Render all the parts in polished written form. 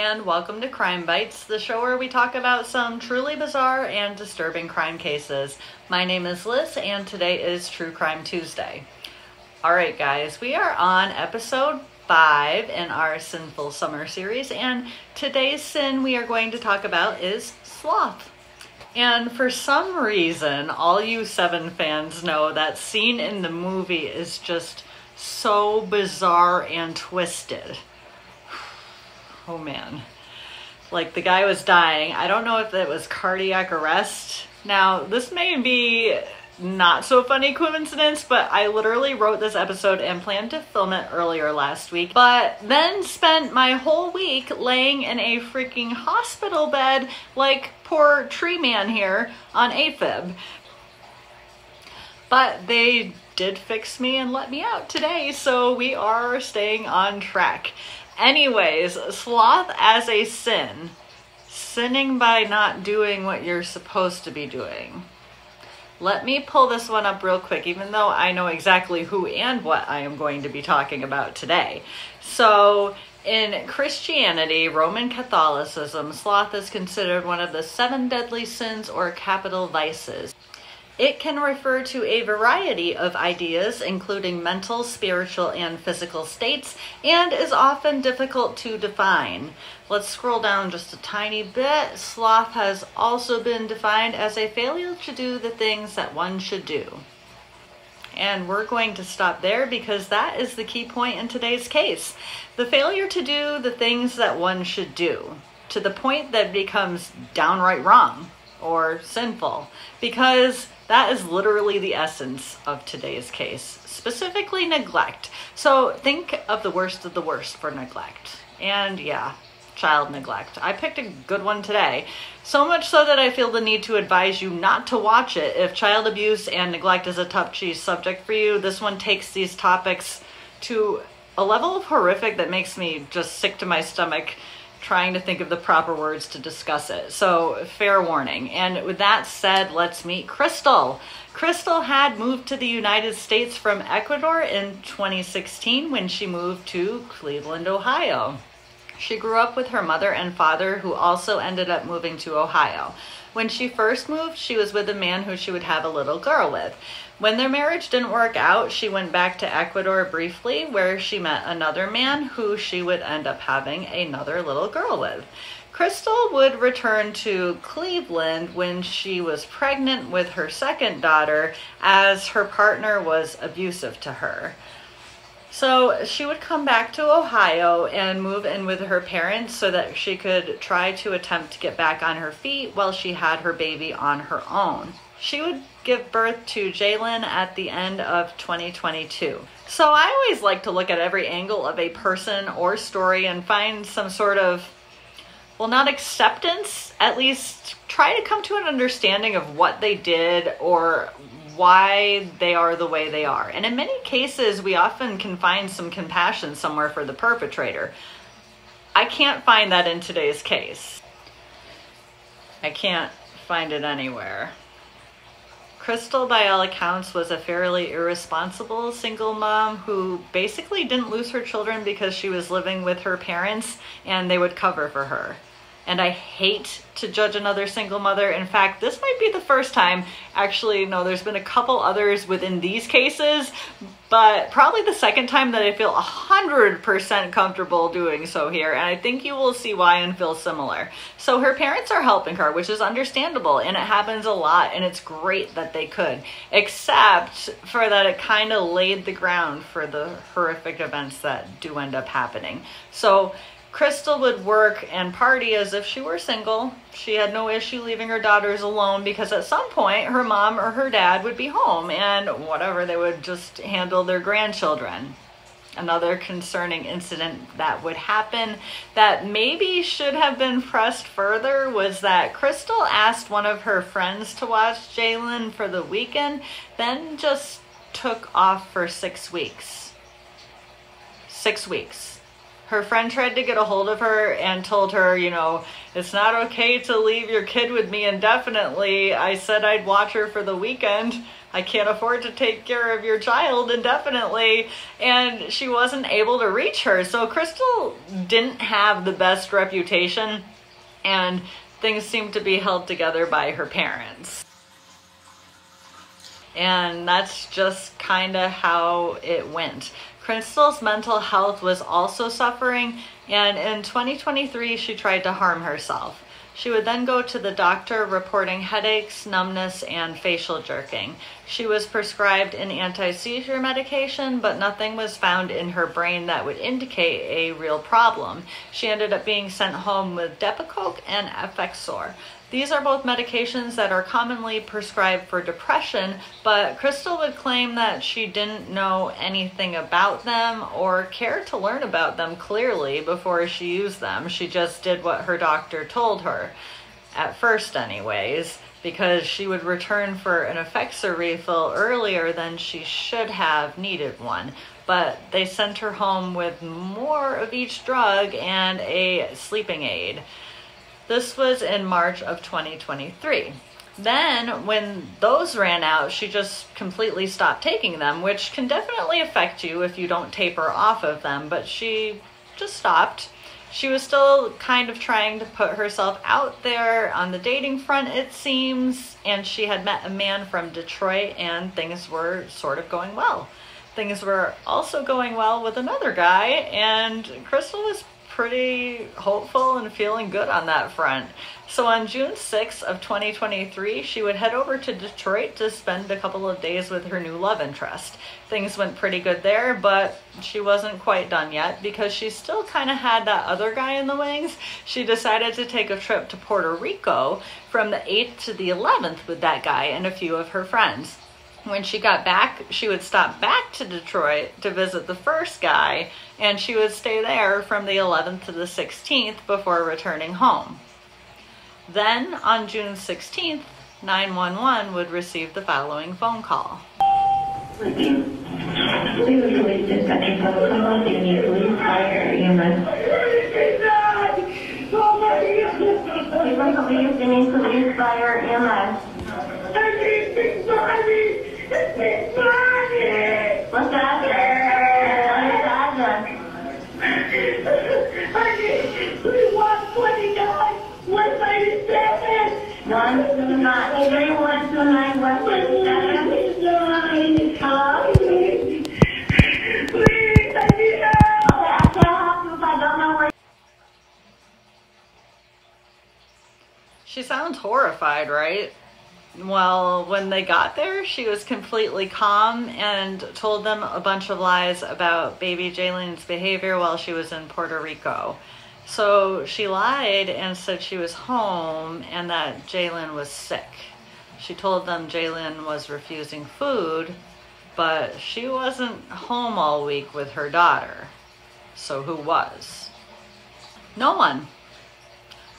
and welcome to Crime Bytes, the show where we talk about some truly bizarre and disturbing crime cases. My name is Liz, and today is True Crime Tuesday. Alright guys, we are on episode 5 in our Sinful summer series, and today's sin we are going to talk about is Sloth. And for some reason, all you Seven fans know that scene in the movie is just so bizarre and twisted. Oh man. Like, the guy was dying. I don't know if it was cardiac arrest. Now, this may be not so funny coincidence, but I literally wrote this episode and planned to film it earlier last week, but then spent my whole week laying in a freaking hospital bed like poor tree man here on AFib. But they did fix me and let me out today, so we are staying on track. Anyways, sloth as a sin. Sinning by not doing what you're supposed to be doing. Let me pull this one up real quick, even though I know exactly who and what I am going to be talking about today. So, in Christianity, Roman Catholicism, sloth is considered one of the 7 deadly sins or capital vices. It can refer to a variety of ideas, including mental, spiritual, and physical states, and is often difficult to define. Let's scroll down just a tiny bit. Sloth has also been defined as a failure to do the things that one should do. And we're going to stop there because that is the key point in today's case. The failure to do the things that one should do, to the point that it becomes downright wrong or sinful, because that is literally the essence of today's case, specifically neglect. So think of the worst for neglect. And yeah, child neglect. I picked a good one today, so much so that I feel the need to advise you not to watch it. If child abuse and neglect is a touchy subject for you, this one takes these topics to a level of horrific that makes me just sick to my stomach trying to think of the proper words to discuss it. So, fair warning. And with that said, let's meet Kristel. Kristel had moved to the United States from Ecuador in 2016 when she moved to Cleveland, Ohio. She grew up with her mother and father, who also ended up moving to Ohio. When she first moved, she was with a man who she would have a little girl with. When their marriage didn't work out, she went back to Ecuador briefly, where she met another man who she would end up having another little girl with. Kristel would return to Cleveland when she was pregnant with her second daughter, as her partner was abusive to her. So she would come back to Ohio and move in with her parents so that she could try to attempt to get back on her feet while she had her baby on her own. She would give birth to Jailyn at the end of 2022. So I always like to look at every angle of a person or story and find some sort of, well, not acceptance, at least try to come to an understanding of what they did or why they are the way they are. And in many cases, we often can find some compassion somewhere for the perpetrator. I can't find that in today's case. I can't find it anywhere. Kristel, by all accounts, was a fairly irresponsible single mom who basically didn't lose her children because she was living with her parents and they would cover for her. And I hate to judge another single mother. In fact, this might be the first time, actually, no, there's been a couple others within these cases, but probably the second time that I feel 100% comfortable doing so here. And I think you will see why and feel similar. So her parents are helping her, which is understandable, and it happens a lot, and it's great that they could, except for that it kind of laid the ground for the horrific events that do end up happening. So Kristel would work and party as if she were single. She had no issue leaving her daughters alone because at some point her mom or her dad would be home and whatever, they would just handle their grandchildren. Another concerning incident that would happen that maybe should have been pressed further was that Kristel asked one of her friends to watch Jailyn for the weekend, then just took off for 6 weeks. 6 weeks. Her friend tried to get a hold of her and told her, you know, it's not okay to leave your kid with me indefinitely. I said I'd watch her for the weekend. I can't afford to take care of your child indefinitely. And she wasn't able to reach her. So Kristel didn't have the best reputation, and things seemed to be held together by her parents. And that's just kind of how it went. Kristel's mental health was also suffering, and in 2023 she tried to harm herself. She would then go to the doctor reporting headaches, numbness, and facial jerking. She was prescribed an anti-seizure medication, but nothing was found in her brain that would indicate a real problem. She ended up being sent home with Depakote and Effexor. These are both medications that are commonly prescribed for depression, but Kristel would claim that she didn't know anything about them or care to learn about them clearly before she used them. She just did what her doctor told her, at first anyways, because she would return for an Effexor refill earlier than she should have needed one. But they sent her home with more of each drug and a sleeping aid. This was in March of 2023. Then, when those ran out, she just completely stopped taking them, which can definitely affect you if you don't taper off of them, but she just stopped. She was still kind of trying to put herself out there on the dating front, it seems, and she had met a man from Detroit, and things were sort of going well. Things were also going well with another guy, and Kristel was pretty hopeful and feeling good on that front. So on June 6th of 2023, she would head over to Detroit to spend a couple of days with her new love interest. Things went pretty good there, but she wasn't quite done yet because she still kind of had that other guy in the wings. She decided to take a trip to Puerto Rico from the 8th to the 11th with that guy and a few of her friends. When she got back, she would stop back to Detroit to visit the first guy, and she would stay there from the 11th to the 16th before returning home. Then, on June 16th, 911 would receive the following phone call. We were police dispatcher, so come on, you need police, fire, EMS. We were police, you need police, fire, EMS. What's that? We want 29, 197. 129, 3129, 127. Hello? Please, I need help. Okay, I can't help you if I don't know where. She sounds horrified, right? Well, when they got there, she was completely calm and told them a bunch of lies about baby Jailyn's behavior while she was in Puerto Rico. So she lied and said she was home and that Jailyn was sick. She told them Jailyn was refusing food, but she wasn't home all week with her daughter. So who was? No one.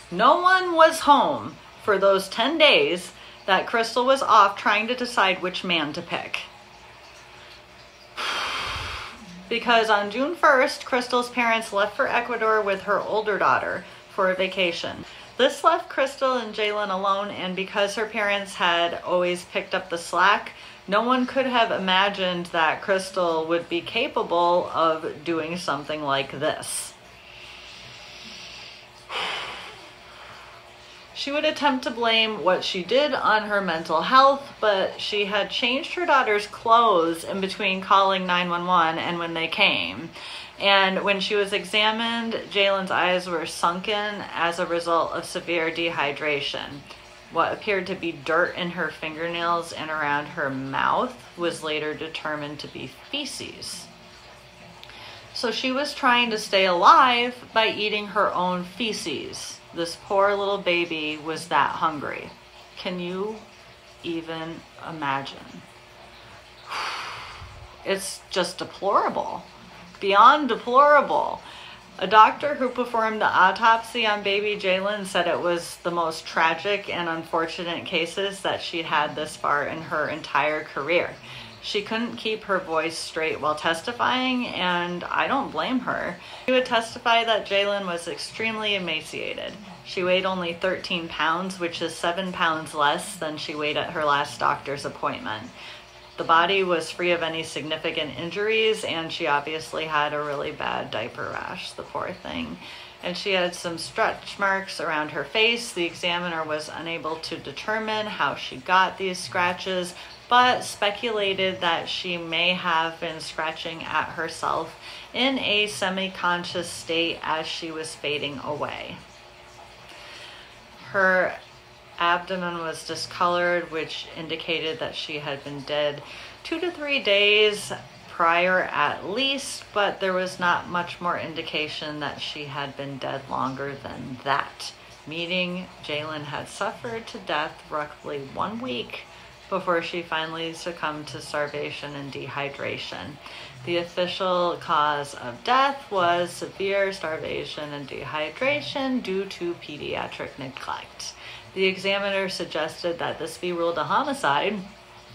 No one was home for those 10 days that Kristel was off trying to decide which man to pick. Because on June 1st, Kristel's parents left for Ecuador with her older daughter for a vacation. This left Kristel and Jailyn alone, and because her parents had always picked up the slack, no one could have imagined that Kristel would be capable of doing something like this. She would attempt to blame what she did on her mental health, but she had changed her daughter's clothes in between calling 911 and when they came. And when she was examined, Jailyn's eyes were sunken as a result of severe dehydration. What appeared to be dirt in her fingernails and around her mouth was later determined to be feces. So she was trying to stay alive by eating her own feces. This poor little baby was that hungry. Can you even imagine? It's just deplorable. Beyond deplorable. A doctor who performed the autopsy on baby Jailyn said it was the most tragic and unfortunate cases that she'd had this far in her entire career. She couldn't keep her voice straight while testifying, and I don't blame her. She would testify that Jailyn was extremely emaciated. She weighed only 13 pounds, which is 7 pounds less than she weighed at her last doctor's appointment. The body was free of any significant injuries, and she obviously had a really bad diaper rash, the poor thing. And she had some stretch marks around her face. The examiner was unable to determine how she got these scratches, but speculated that she may have been scratching at herself in a semi-conscious state as she was fading away. Her abdomen was discolored, which indicated that she had been dead 2 to 3 days prior at least, but there was not much more indication that she had been dead longer than that, meaning Jailyn had suffered to death roughly 1 week before she finally succumbed to starvation and dehydration. The official cause of death was severe starvation and dehydration due to pediatric neglect. The examiner suggested that this be ruled a homicide,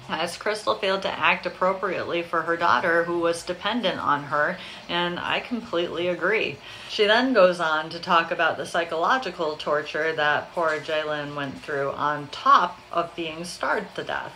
as Kristel failed to act appropriately for her daughter, who was dependent on her, and I completely agree. She then goes on to talk about the psychological torture that poor Jailyn went through on top of being starved to death.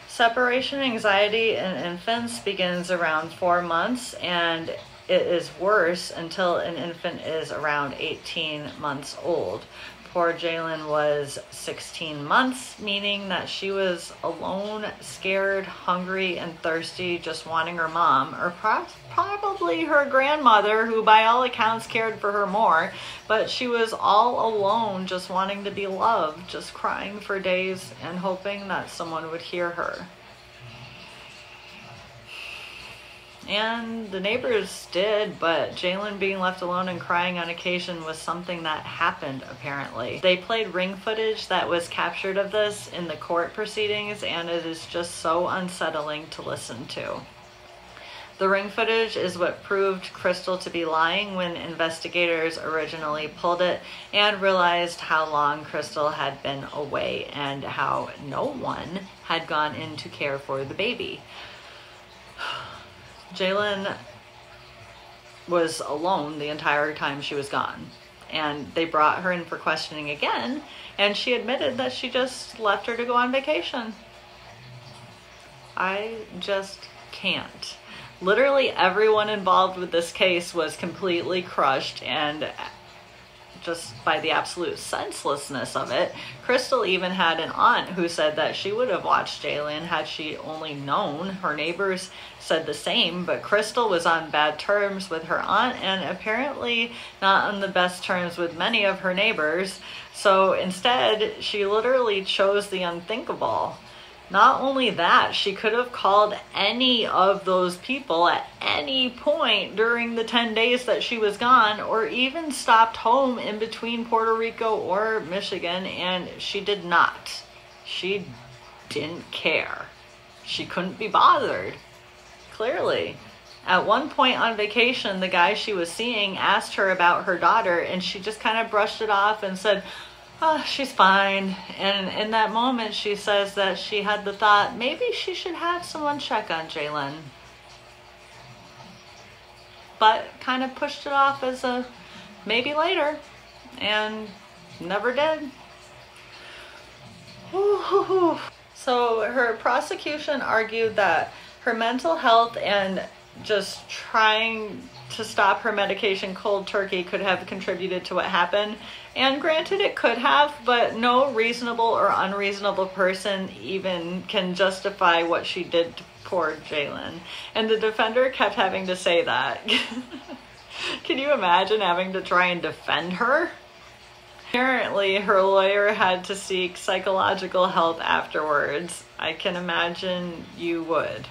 Separation anxiety in infants begins around 4 months, and it is worse until an infant is around 18 months old. Poor Jailyn was 16 months, meaning that she was alone, scared, hungry, and thirsty, just wanting her mom, or probably her grandmother, who by all accounts cared for her more, but she was all alone, just wanting to be loved, just crying for days and hoping that someone would hear her. And the neighbors did, but Jailyn being left alone and crying on occasion was something that happened, apparently. They played ring footage that was captured of this in the court proceedings, and it is just so unsettling to listen to. The ring footage is what proved Kristel to be lying when investigators originally pulled it and realized how long Kristel had been away and how no one had gone in to care for the baby. Jailyn was alone the entire time she was gone, and they brought her in for questioning again, and she admitted that she just left her to go on vacation. I just can't. Literally everyone involved with this case was completely crushed, and just by the absolute senselessness of it. Kristel even had an aunt who said that she would have watched Jailyn had she only known. Her neighbors said the same, but Kristel was on bad terms with her aunt and apparently not on the best terms with many of her neighbors. So instead, she literally chose the unthinkable. Not only that, she could have called any of those people at any point during the 10 days that she was gone, or even stopped home in between Puerto Rico or Michigan, and she did not. She didn't care. She couldn't be bothered, clearly. At one point on vacation, the guy she was seeing asked her about her daughter, and she just kind of brushed it off and said, "Oh, she's fine." And in that moment, she says that she had the thought, maybe she should have someone check on Jailyn. But kind of pushed it off as a maybe later, and never did. Ooh. So her prosecution argued that her mental health and just trying to stop her medication cold turkey could have contributed to what happened. And granted, it could have, but no reasonable or unreasonable person even can justify what she did to poor Jailyn. And the defender kept having to say that. Can you imagine having to try and defend her? Apparently, her lawyer had to seek psychological help afterwards. I can imagine you would.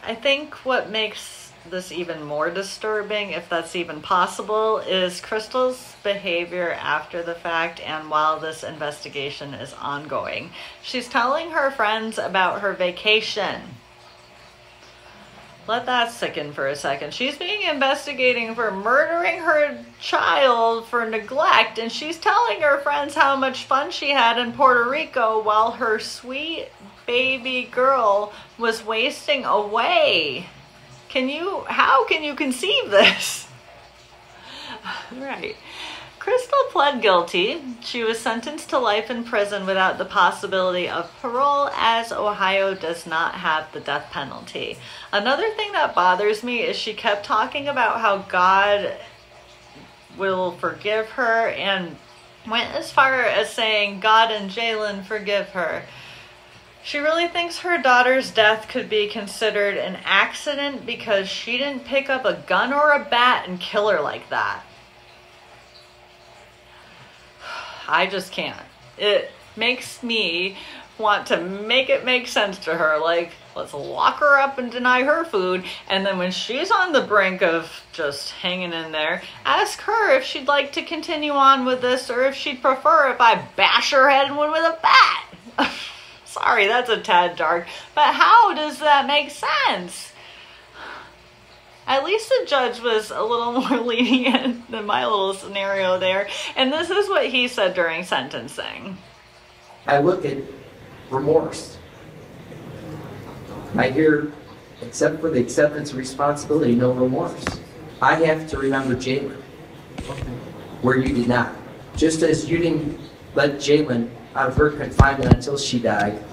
I think what makes this even more disturbing, if that's even possible, is Kristel's behavior after the fact and while this investigation is ongoing. She's telling her friends about her vacation. Let that sink in for a second. She's being investigated for murdering her child for neglect, and she's telling her friends how much fun she had in Puerto Rico while her sweet baby girl was wasting away. How can you conceive this? Right. Kristel pled guilty. She was sentenced to life in prison without the possibility of parole, as Ohio does not have the death penalty. Another thing that bothers me is she kept talking about how God will forgive her and went as far as saying, God and Jailyn forgive her. She really thinks her daughter's death could be considered an accident because she didn't pick up a gun or a bat and kill her like that. I just can't. It makes me want to make it make sense to her. Like, let's lock her up and deny her food. And then when she's on the brink of just hanging in there, ask her if she'd like to continue on with this or if she'd prefer if I bash her head in with a bat. Sorry, that's a tad dark, but how does that make sense? At least the judge was a little more lenient than my little scenario there. And this is what he said during sentencing. I look at remorse. I hear, except for the acceptance of responsibility, no remorse. I have to remember Jailyn, where you did not. Just as you didn't let Jailyn out of her confinement until she died,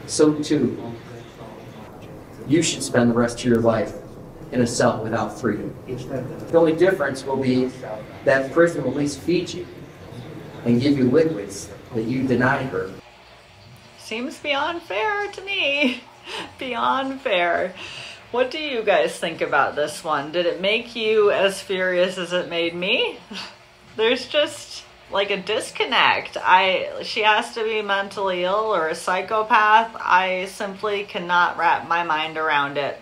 so too, you should spend the rest of your life in a cell without freedom. The only difference will be that prison will at least feed you and give you liquids that you denied her. Seems beyond fair to me. Beyond fair. What do you guys think about this one? Did it make you as furious as it made me? There's just like a disconnect. She has to be mentally ill or a psychopath. I simply cannot wrap my mind around it.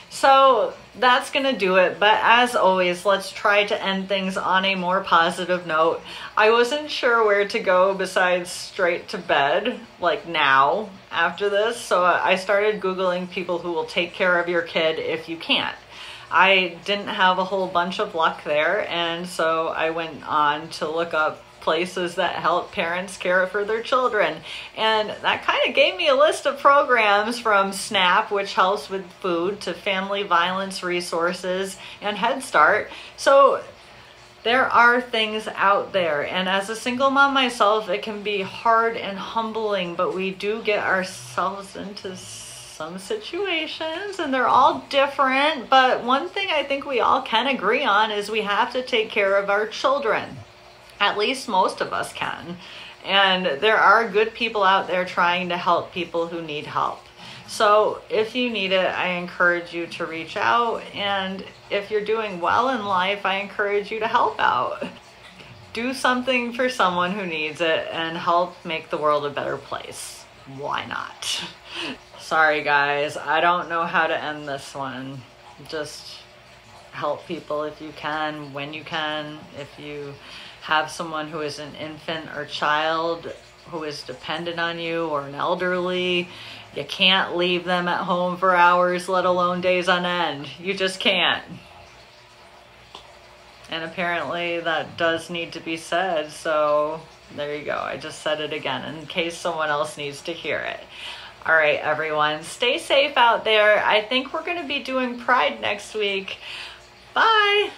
So that's going to do it. But as always, let's try to end things on a more positive note. I wasn't sure where to go besides straight to bed, like now, after this. So I started Googling people who will take care of your kid if you can't. I didn't have a whole bunch of luck there. And so I went on to look up places that help parents care for their children. And that kind of gave me a list of programs from SNAP, which helps with food, to Family Violence Resources and Head Start. So there are things out there. And as a single mom myself, it can be hard and humbling, but we do get ourselves into some situations and they're all different. But one thing I think we all can agree on is we have to take care of our children. At least most of us can. And there are good people out there trying to help people who need help. So if you need it, I encourage you to reach out. And if you're doing well in life, I encourage you to help out. Do something for someone who needs it and help make the world a better place. Why not? Sorry guys, I don't know how to end this one. Just help people if you can, when you can. If you have someone who is an infant or child who is dependent on you, or an elderly, you can't leave them at home for hours, let alone days on end. You just can't. And apparently that does need to be said, so there you go. I just said it again in case someone else needs to hear it. All right, everyone, stay safe out there. I think we're going to be doing Pride next week. Bye.